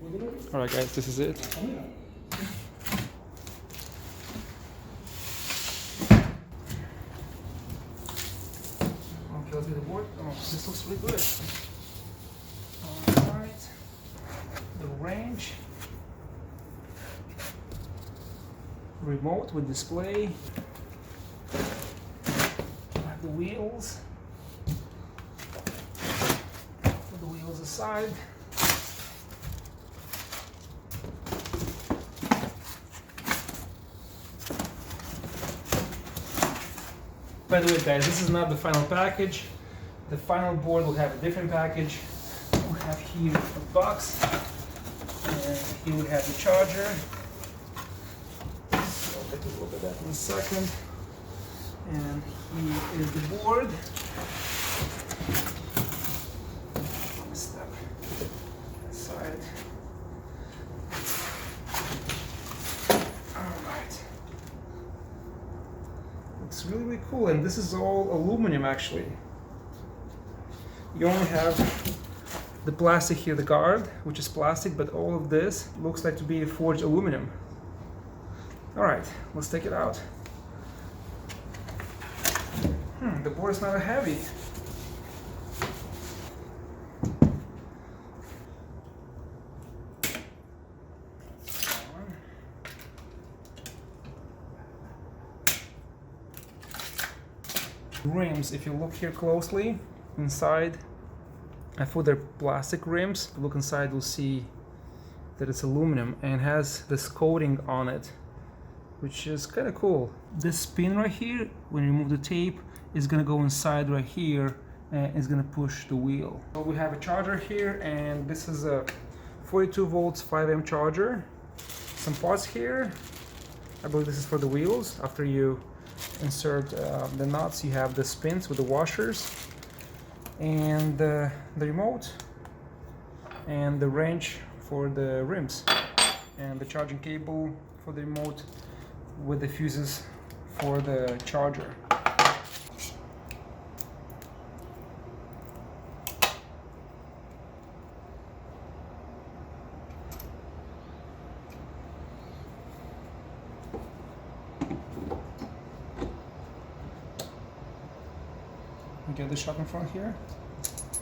Alright guys, this is it. Okay, let's get the board. Oh, this looks really good. Alright. The range. Remote with display. Have the wheels. Put the wheels aside. By the way guys, this is not the final package. The final board will have a different package. We'll have here a box, and here we have the charger. So I'll take a look at that in a second. And here is the board. Step aside. It's really, really cool, and this is all aluminum actually. You only have the plastic here, the guard, which is plastic, but all of this looks like to be forged aluminum. Alright, let's take it out. The board is not that heavy. Rims, if you look here closely inside, I thought they're plastic rims. If you look inside, you'll see that it's aluminum and has this coating on it, which is kind of cool. This pin right here, when you remove the tape, is gonna go inside right here and it's gonna push the wheel. So we have a charger here, and this is a 42 volts 5 amp charger. Some parts here. I believe this is for the wheels. After you insert the nuts, you have the spins with the washers, and the remote, and the wrench for the rims, and the charging cable for the remote with the fuses for the charger. Get the shock in front here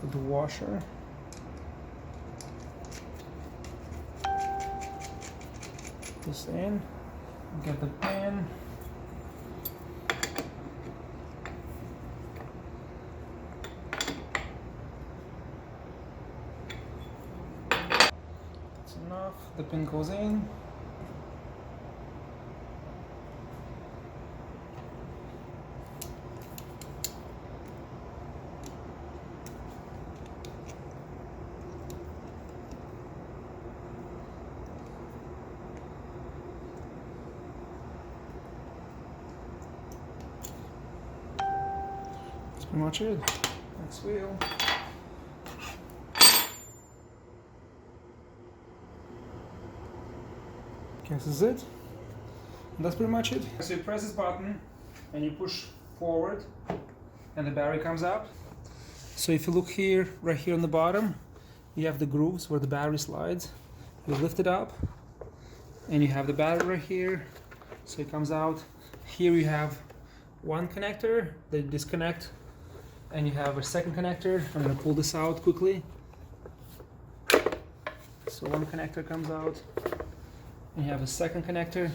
with the washer. This in, get the pin. That's enough. The pin goes in. Pretty much it. Next wheel. Okay, this is it. And that's pretty much it. So you press this button and you push forward and the battery comes up. So if you look here, right here on the bottom, you have the grooves where the battery slides. You lift it up and you have the battery right here. So it comes out. Here you have one connector that you disconnect, and you have a second connector. I'm going to pull this out quickly. So one connector comes out, and you have a second connector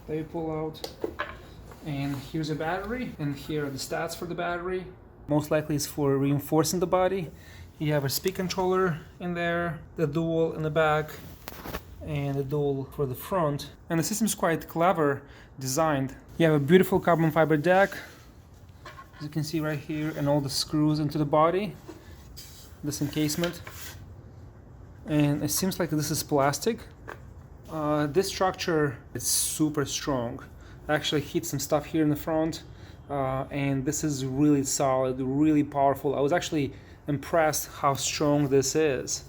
that you pull out. And here's a battery, and here are the stats for the battery. Most likely it's for reinforcing the body. You have a speed controller in there, the dual in the back, and the dual for the front. And the system is quite clever designed. You have a beautiful carbon fiber deck, as you can see right here, and all the screws into the body, this encasement. And it seems like this is plastic. This structure is super strong. I actually hit some stuff here in the front, and this is really solid, really powerful. I was actually impressed how strong this is.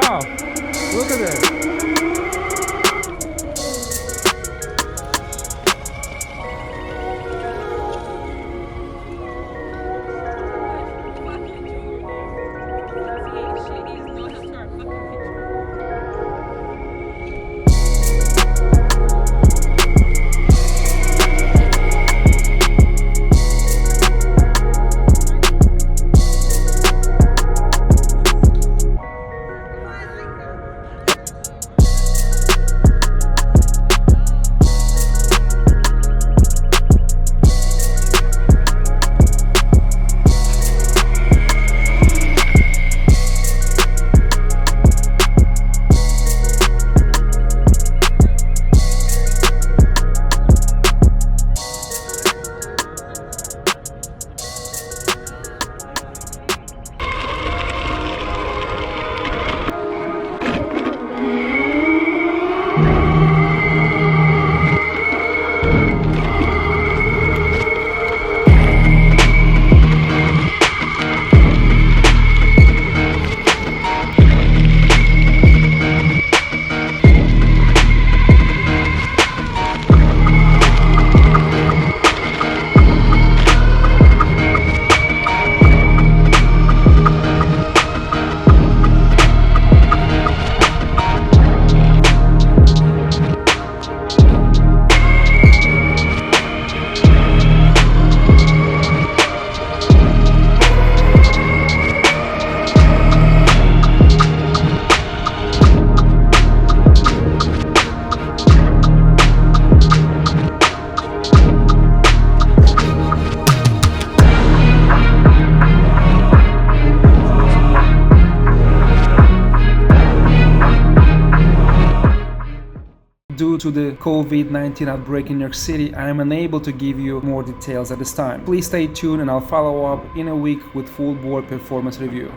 Wow! Look at that! Due to the COVID-19 outbreak in New York City, I am unable to give you more details at this time. Please stay tuned and I'll follow up in a week with full board performance review.